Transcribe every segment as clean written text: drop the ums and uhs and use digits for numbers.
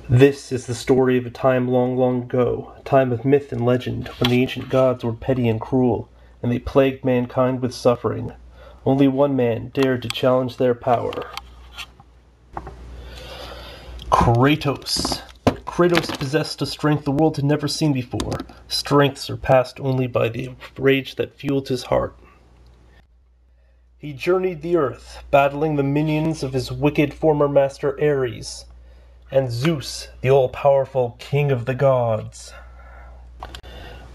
This is the story of a time long, long ago, a time of myth and legend, when the ancient gods were petty and cruel, and they plagued mankind with suffering. Only one man dared to challenge their power. Kratos. Kratos possessed a strength the world had never seen before, strength surpassed only by the rage that fueled his heart. He journeyed the earth, battling the minions of his wicked former master Ares, and Zeus, the all-powerful king of the gods.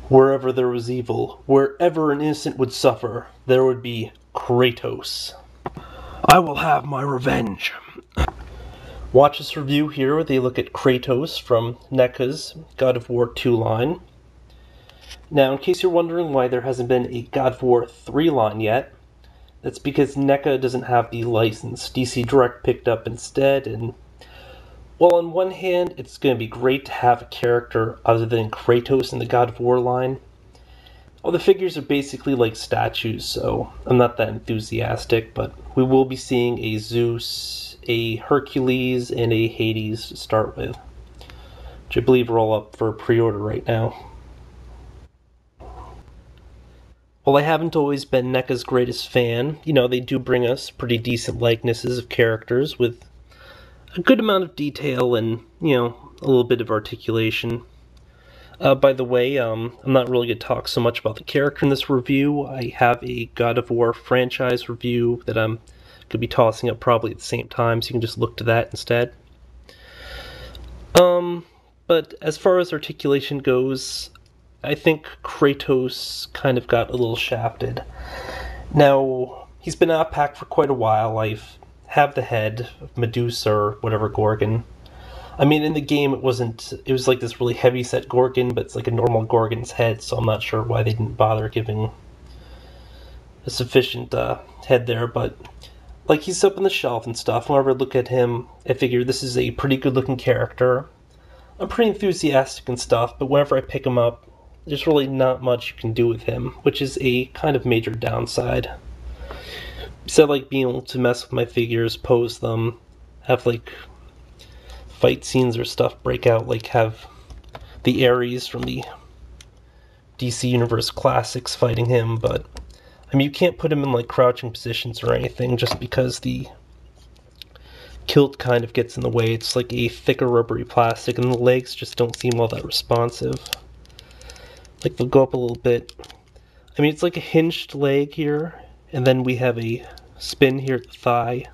Wherever there was evil, wherever an innocent would suffer, there would be Kratos. I will have my revenge. Watch this review here where they look at Kratos from NECA's God of War 2 line. Now, in case you're wondering why there hasn't been a God of War 3 line yet, that's because NECA doesn't have the license. DC Direct picked up instead, and well, on one hand, it's going to be great to have a character other than Kratos in the God of War line. All the figures are basically like statues, so I'm not that enthusiastic, but we will be seeing a Zeus, a Hercules, and a Hades to start with, which I believe are all up for pre-order right now. While I haven't always been NECA's greatest fan, they do bring us pretty decent likenesses of characters with a good amount of detail and, a little bit of articulation. By the way, I'm not really going to talk so much about the character in this review. I have a God of War franchise review that I'm going to be tossing up probably at the same time, so you can just look to that instead. But as far as articulation goes, I think Kratos kind of got a little shafted. Now, he's been out of pack for quite a while. I have the head of Medusa or whatever Gorgon. I mean, in the game it was like this really heavy set Gorgon, but it's like a normal Gorgon's head, so I'm not sure why they didn't bother giving a sufficient head there, but like he's up on the shelf and stuff. Whenever I look at him, I figure this is a pretty good looking character. I'm pretty enthusiastic and stuff, but whenever I pick him up, there's really not much you can do with him, which is a kind of major downside. Instead of like being able to mess with my figures, pose them, have like fight scenes or stuff break out, like have the Ares from the DC Universe Classics fighting him, but I mean you can't put him in like crouching positions or anything just because the kilt kind of gets in the way. It's like a thicker rubbery plastic and the legs just don't seem all that responsive. Like they'll go up a little bit. I mean it's like a hinged leg here, and then we have a spin here at the thigh.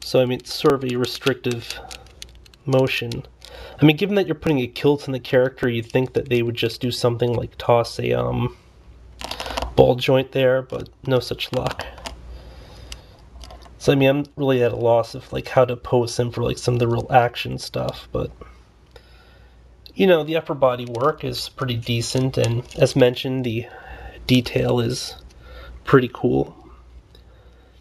So I mean it's sort of a restrictive motion. I mean given that you're putting a kilt in the character, you'd think that they would just do something like toss a ball joint there, but no such luck. So I mean I'm really at a loss of like how to pose him for like some of the real action stuff, but the upper body work is pretty decent, and as mentioned, the detail is pretty cool.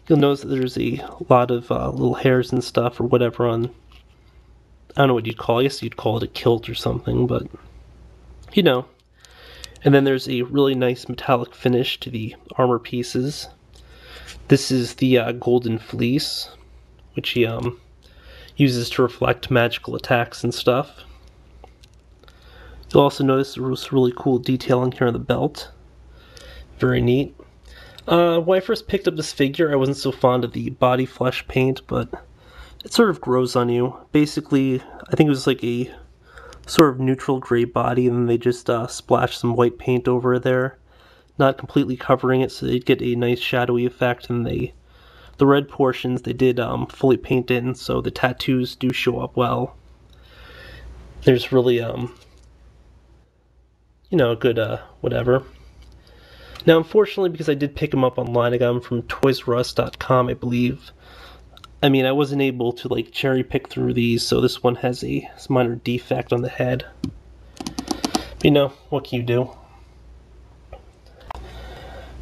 You'll notice that there's a lot of little hairs and stuff or whatever on, I don't know what you'd call it. I guess you'd call it a kilt or something, but And then there's a really nice metallic finish to the armor pieces. This is the golden fleece, which he uses to reflect magical attacks and stuff. You'll also notice there's really cool detailing here on the belt. Very neat. When I first picked up this figure, I wasn't so fond of the body flesh paint, but it sort of grows on you. Basically, I think it was like a sort of neutral gray body, and then they just splashed some white paint over there, not completely covering it, so they'd get a nice shadowy effect. And the red portions they did fully paint in, so the tattoos do show up well. There's really a good whatever. Now, unfortunately, because I did pick him up online, I got him from toysrus.com, I believe. I mean, I wasn't able to like cherry pick through these, so this one has a minor defect on the head. But, what can you do?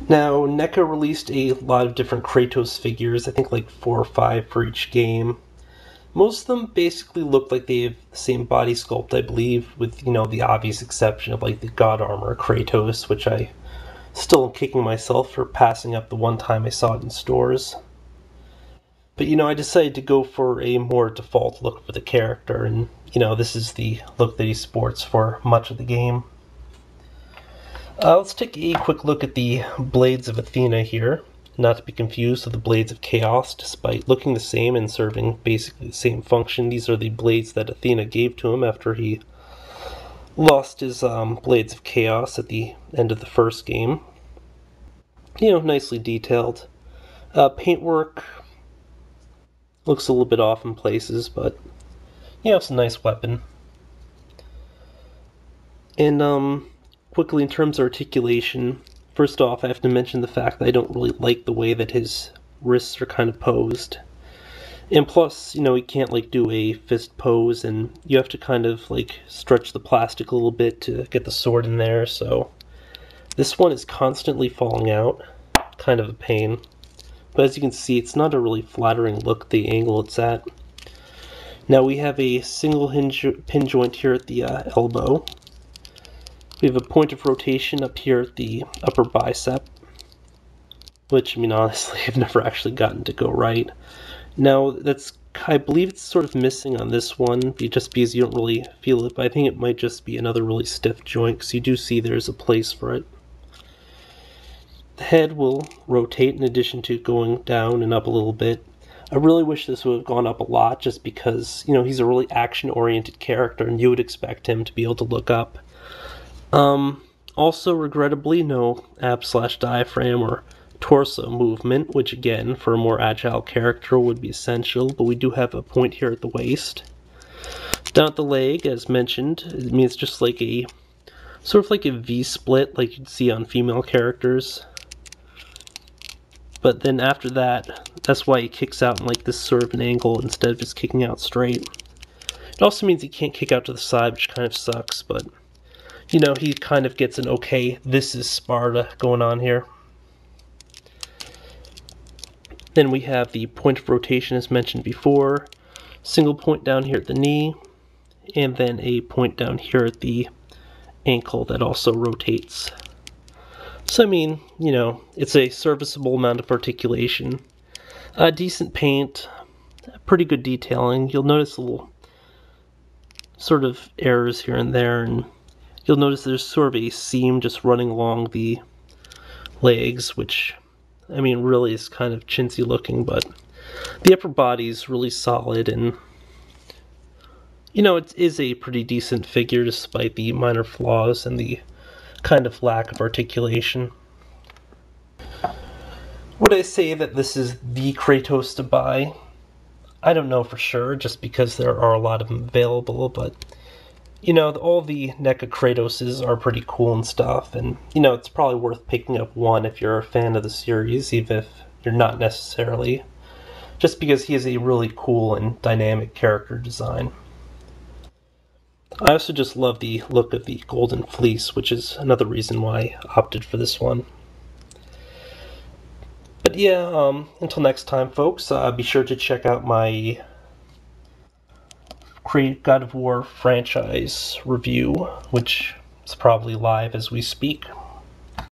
Now, NECA released a lot of different Kratos figures, I think like 4 or 5 for each game. Most of them basically look like they have the same body sculpt, I believe, with, the obvious exception of like the God Armor Kratos, which I still am kicking myself for passing up the one time I saw it in stores. But, I decided to go for a more default look for the character, and, this is the look that he sports for much of the game. Let's take a quick look at the Blades of Athena here, not to be confused with the Blades of Chaos, despite looking the same and serving basically the same function. These are the blades that Athena gave to him after he lost his Blades of Chaos at the end of the first game. Nicely detailed. Paintwork looks a little bit off in places, but it's a nice weapon. And quickly in terms of articulation, first off I have to mention the fact that I don't really like the way that his wrists are kind of posed. And plus, he can't do a fist pose, and you have to kind of stretch the plastic a little bit to get the sword in there, so this one is constantly falling out. Kind of a pain. But as you can see, it's not a really flattering look, the angle it's at. Now we have a single pin joint here at the elbow. We have a point of rotation up here at the upper bicep, which, honestly, I've never actually gotten to go right. Now, I believe it's sort of missing on this one, just because you don't really feel it, but I think it might just be another really stiff joint, because you do see there's a place for it. The head will rotate in addition to going down and up a little bit. I really wish this would have gone up a lot, just because, he's a really action-oriented character, and you would expect him to be able to look up. Also, regrettably, no ab/diaphragm or torso movement, which again, for a more agile character would be essential, but we do have a point here at the waist. Down at the leg, as mentioned, it's just sort of like a V-split like you'd see on female characters. But then after that, that's why he kicks out in this sort of an angle instead of just kicking out straight. It also means he can't kick out to the side, which kind of sucks, but he kind of gets an okay, this is Sparta going on here. Then we have the point of rotation as mentioned before, single point down here at the knee, and then a point down here at the ankle that also rotates. So it's a serviceable amount of articulation. Decent paint, pretty good detailing. You'll notice little sort of errors here and there, and you'll notice there's sort of a seam just running along the legs, which, really is kind of chintzy looking, but the upper body is really solid, and, it is a pretty decent figure despite the minor flaws and the kind of lack of articulation. Would I say that this is the Kratos to buy? I don't know for sure, just because there are a lot of them available, but all the NECA Kratoses are pretty cool and stuff, and, it's probably worth picking up one if you're a fan of the series, even if you're not necessarily, just because he has a really cool and dynamic character design. I also just love the look of the Golden Fleece, which is another reason why I opted for this one. But yeah, until next time, folks, be sure to check out my God of War franchise review, which is probably live as we speak.